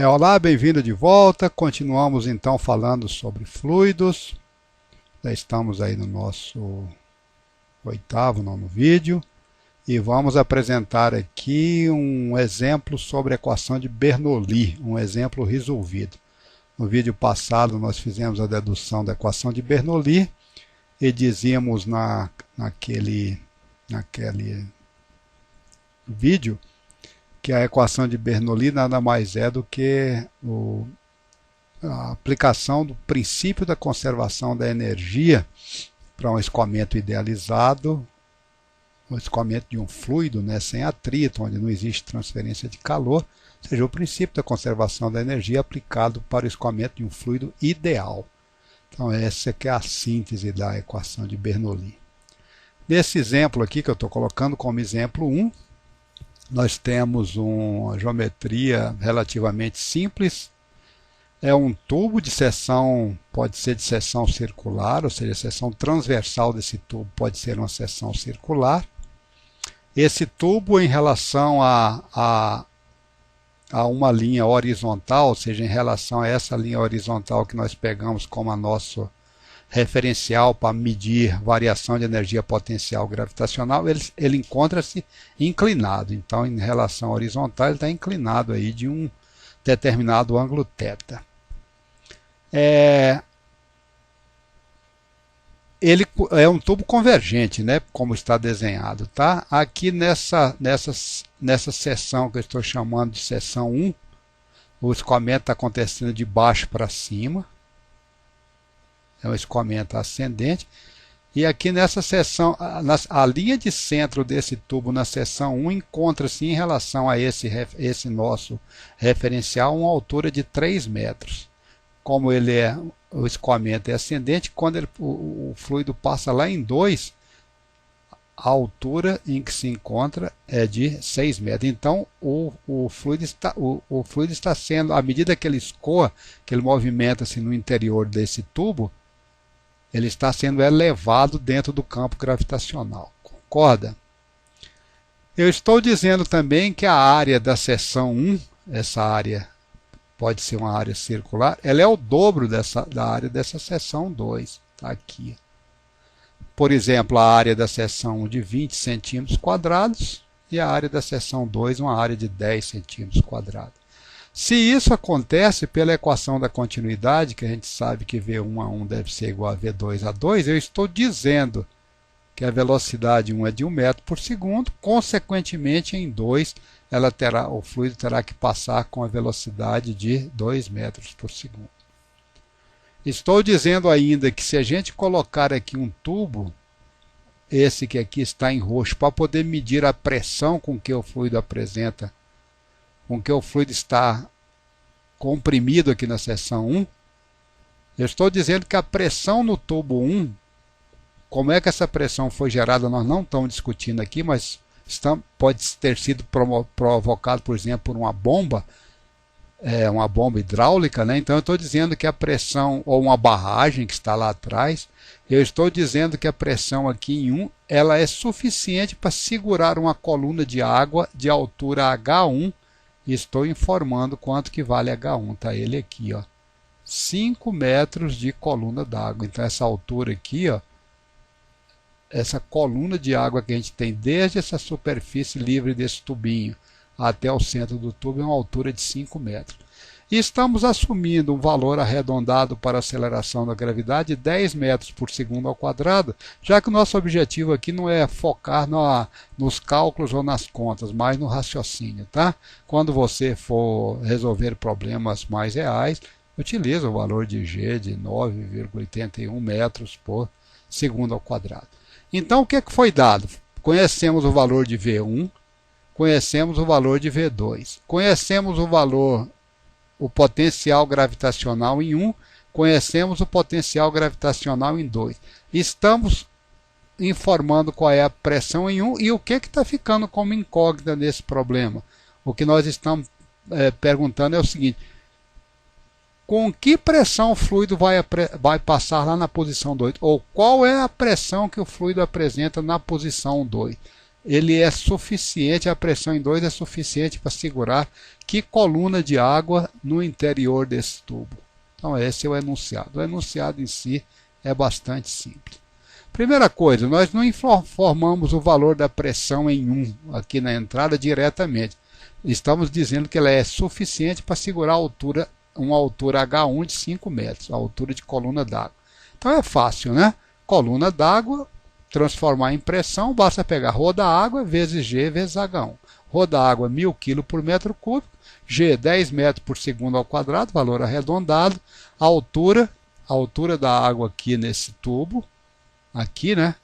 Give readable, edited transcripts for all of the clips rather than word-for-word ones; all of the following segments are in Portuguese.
Olá, bem-vindo de volta. Continuamos então falando sobre fluidos. Já estamos aí no nosso oitavo, nono vídeo. E vamos apresentar aqui um exemplo sobre a equação de Bernoulli, um exemplo resolvido. No vídeo passado nós fizemos a dedução da equação de Bernoulli e dizíamos naquele vídeo que a equação de Bernoulli nada mais é do que a aplicação do princípio da conservação da energia para um escoamento idealizado, o escoamento de um fluido, sem atrito, onde não existe transferência de calor, ou seja, o princípio da conservação da energia aplicado para o escoamento de um fluido ideal. Então essa que é a síntese da equação de Bernoulli. Nesse exemplo aqui que eu estou colocando como exemplo 1, nós temos uma geometria relativamente simples. É um tubo de seção, pode ser de seção circular, ou seja, a seção transversal desse tubo pode ser uma seção circular. Esse tubo em relação a uma linha horizontal, ou seja, em relação a essa linha horizontal que nós pegamos como a nosso referencial para medir variação de energia potencial gravitacional, ele encontra-se inclinado. Então, em relação horizontal, ele está inclinado aí de um determinado ângulo θ. Ele é um tubo convergente, como está desenhado, tá? Aqui nessa seção que eu estou chamando de seção 1, o escoamento está acontecendo de baixo para cima. É um escoamento ascendente. E aqui nessa seção, a linha de centro desse tubo na seção 1 encontra-se em relação a esse nosso referencial uma altura de 3 metros. Como o escoamento é ascendente, quando o fluido passa lá em 2, a altura em que se encontra é de 6 metros. Então o fluido está sendo, à medida que ele escoa, que ele movimenta-se no interior desse tubo, ele está sendo elevado dentro do campo gravitacional. Concorda? Eu estou dizendo também que a área da seção 1, essa área pode ser uma área circular, ela é o dobro da área dessa seção 2. Está aqui. Por exemplo, a área da seção 1 de 20 centímetros quadrados e a área da seção 2 uma área de 10 centímetros quadrados. Se isso acontece pela equação da continuidade, que a gente sabe que V1 deve ser igual a V2 eu estou dizendo que a velocidade 1 é de 1 metro por segundo, consequentemente em 2 o fluido terá que passar com a velocidade de 2 metros por segundo. Estou dizendo ainda que se a gente colocar aqui um tubo, esse que aqui está em roxo, para poder medir a pressão com que o fluido apresenta, com que o fluido está comprimido aqui na seção 1, eu estou dizendo que a pressão no tubo 1, como é que essa pressão foi gerada, nós não estamos discutindo aqui, mas pode ter sido provocado, por exemplo, por uma bomba hidráulica, Então eu estou dizendo que a pressão, ou uma barragem que está lá atrás, eu estou dizendo que a pressão aqui em 1, ela é suficiente para segurar uma coluna de água de altura H1, e estou informando quanto que vale H1, tá ele aqui, 5 metros de coluna d'água. Então essa altura aqui, essa coluna de água que a gente tem desde essa superfície livre desse tubinho até o centro do tubo é uma altura de 5 metros. E estamos assumindo um valor arredondado para a aceleração da gravidade de 10 metros por segundo ao quadrado, já que o nosso objetivo aqui não é focar nos cálculos ou nas contas, mas no raciocínio, tá? Quando você for resolver problemas mais reais, utiliza o valor de G de 9,81 metros por segundo ao quadrado. Então o que foi dado? Conhecemos o valor de V1, conhecemos o valor de V2, conhecemos o potencial gravitacional em 1, conhecemos o potencial gravitacional em 2. Estamos informando qual é a pressão em 1 e o que está ficando como incógnita nesse problema. O que nós estamos perguntando é o seguinte: com que pressão o fluido vai passar lá na posição 2? Ou qual é a pressão que o fluido apresenta na posição 2? ele é suficiente, a pressão em 2 é suficiente para segurar que coluna de água no interior desse tubo. Então esse é o enunciado. O enunciado em si é bastante simples. Primeira coisa, nós não informamos o valor da pressão em 1 aqui na entrada diretamente. Estamos dizendo que ela é suficiente para segurar uma altura H1 de 5 metros, a altura de coluna d'água. Então é fácil, né? Coluna d'água, transformar em pressão, basta pegar rho da água vezes G vezes H1. Rho da água 1000 kg por metro cúbico, G 10 metros por segundo ao quadrado, valor arredondado, a altura da água aqui nesse tubo, aqui, né?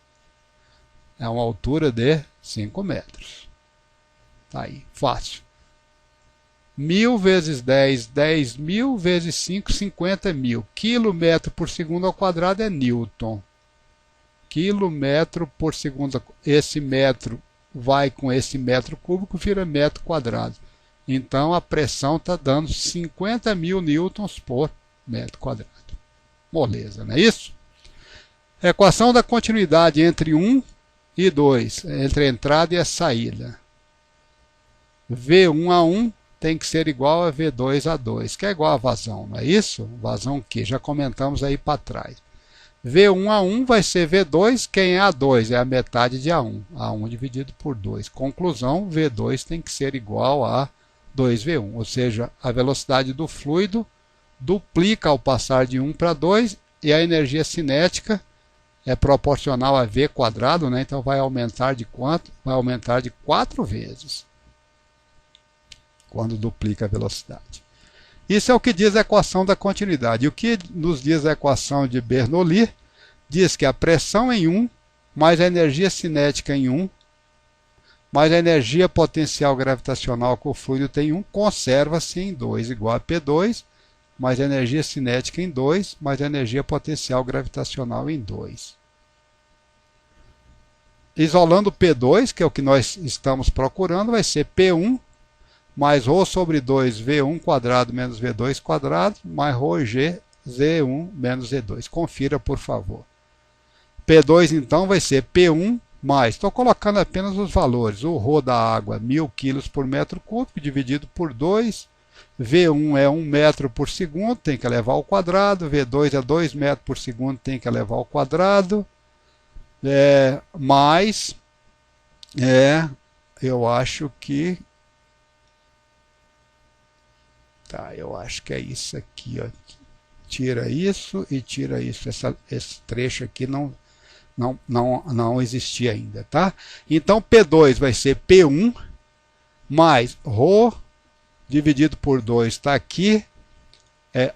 É uma altura de 5 metros. Tá aí, fácil. 1000 vezes 10, 10.000 vezes 5, 50.000. Quilômetro por segundo ao quadrado é Newton. Quilômetro por segundo. Esse metro vai com esse metro cúbico, vira metro quadrado. Então a pressão está dando 50.000 newtons por metro quadrado. Moleza, não é isso? Equação da continuidade entre 1 e 2, entre a entrada e a saída. V1 a 1 tem que ser igual a V2 a 2, que é igual a vazão, não é isso? Vazão que já comentamos aí para trás. V1 a 1 vai ser V2, quem é A2? É a metade de A1. A1 dividido por 2. Conclusão, V2 tem que ser igual a 2V1, ou seja, a velocidade do fluido duplica ao passar de 1 para 2 e a energia cinética é proporcional a V quadrado, né? Então vai aumentar de quanto? Vai aumentar de 4 vezes quando duplica a velocidade. Isso é o que diz a equação da continuidade. E o que nos diz a equação de Bernoulli? Diz que a pressão em 1 mais a energia cinética em 1 mais a energia potencial gravitacional que o fluido tem em 1 conserva-se em 2, igual a P2 mais a energia cinética em 2, mais a energia potencial gravitacional em 2. Isolando P2, que é o que nós estamos procurando, vai ser P1 mais ρ sobre 2 V1 quadrado menos V2 quadrado, mais ρg Z1 menos Z2. Confira, por favor. P2, então, vai ser P1 mais, estou colocando apenas os valores, o ρ da água, 1000 kg por metro cúbico, dividido por 2, V1 é 1 metro por segundo, tem que elevar ao quadrado. V2 é 2 metros por segundo, tem que elevar ao quadrado. Mais, eu acho que... Tá, eu acho que é isso aqui, ó. Tira isso e tira isso. Esse trecho aqui não existia ainda, tá? Então, P2 vai ser P1 mais ρ dividido por 2 está aqui,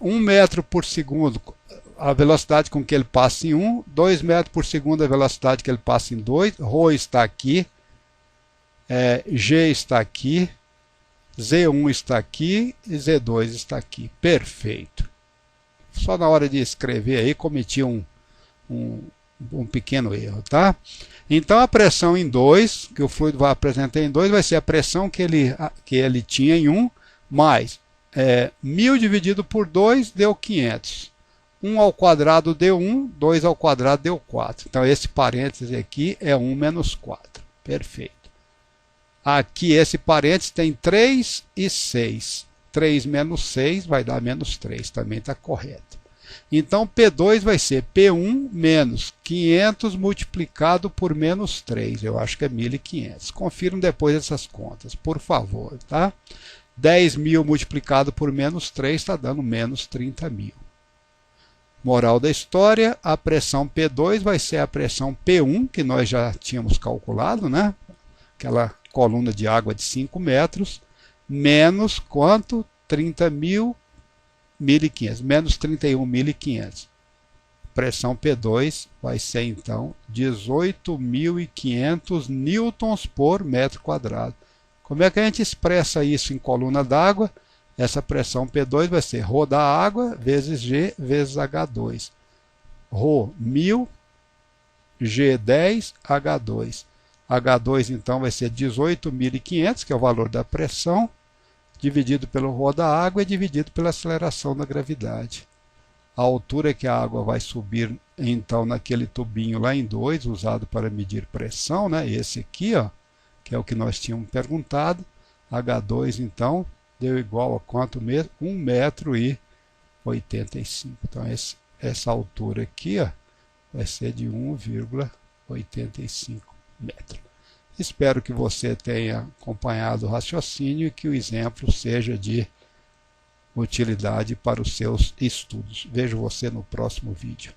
1 metro por segundo, a velocidade com que ele passa em 1, 2 metros por segundo a velocidade que ele passa em 2, ρ está aqui, G está aqui, Z1 está aqui e Z2 está aqui. Perfeito. Só na hora de escrever aí cometi um pequeno erro, tá? Então a pressão em 2, que o fluido vai apresentar em 2, vai ser a pressão que ele tinha em 1, mais 1000 dividido por 2 deu 500. 1 ao quadrado deu 1, 2 ao quadrado deu 4. Então esse parêntese aqui é 1 menos 4. Perfeito. Aqui esse parêntese tem 3 e 6. 3 menos 6 vai dar menos 3, também está correto. Então P2 vai ser P1 menos 500 multiplicado por menos 3. Eu acho que é 1.500. Confiram depois essas contas, por favor, tá? 10.000 multiplicado por menos 3 está dando menos 30.000. Moral da história, a pressão P2 vai ser a pressão P1, que nós já tínhamos calculado, né? Aquela coluna de água de 5 metros, menos quanto? 30.000, 1.500, menos 31.500. Pressão P2 vai ser, então, 18.500 newtons por metro quadrado. Como é que a gente expressa isso em coluna d'água? Essa pressão P2 vai ser ρ da água vezes G vezes H2. ρ 1000, G 10, H2. H2 então vai ser 18.500, que é o valor da pressão, dividido pelo ρ da água e dividido pela aceleração da gravidade. A altura que a água vai subir então naquele tubinho lá em 2, usado para medir pressão, né? Esse aqui, ó, que é o que nós tínhamos perguntado. H2, então, deu igual a quanto mesmo? 1,85 m. Então, essa altura aqui, ó, vai ser de 1,85 metros. Espero que você tenha acompanhado o raciocínio e que o exemplo seja de utilidade para os seus estudos. Vejo você no próximo vídeo.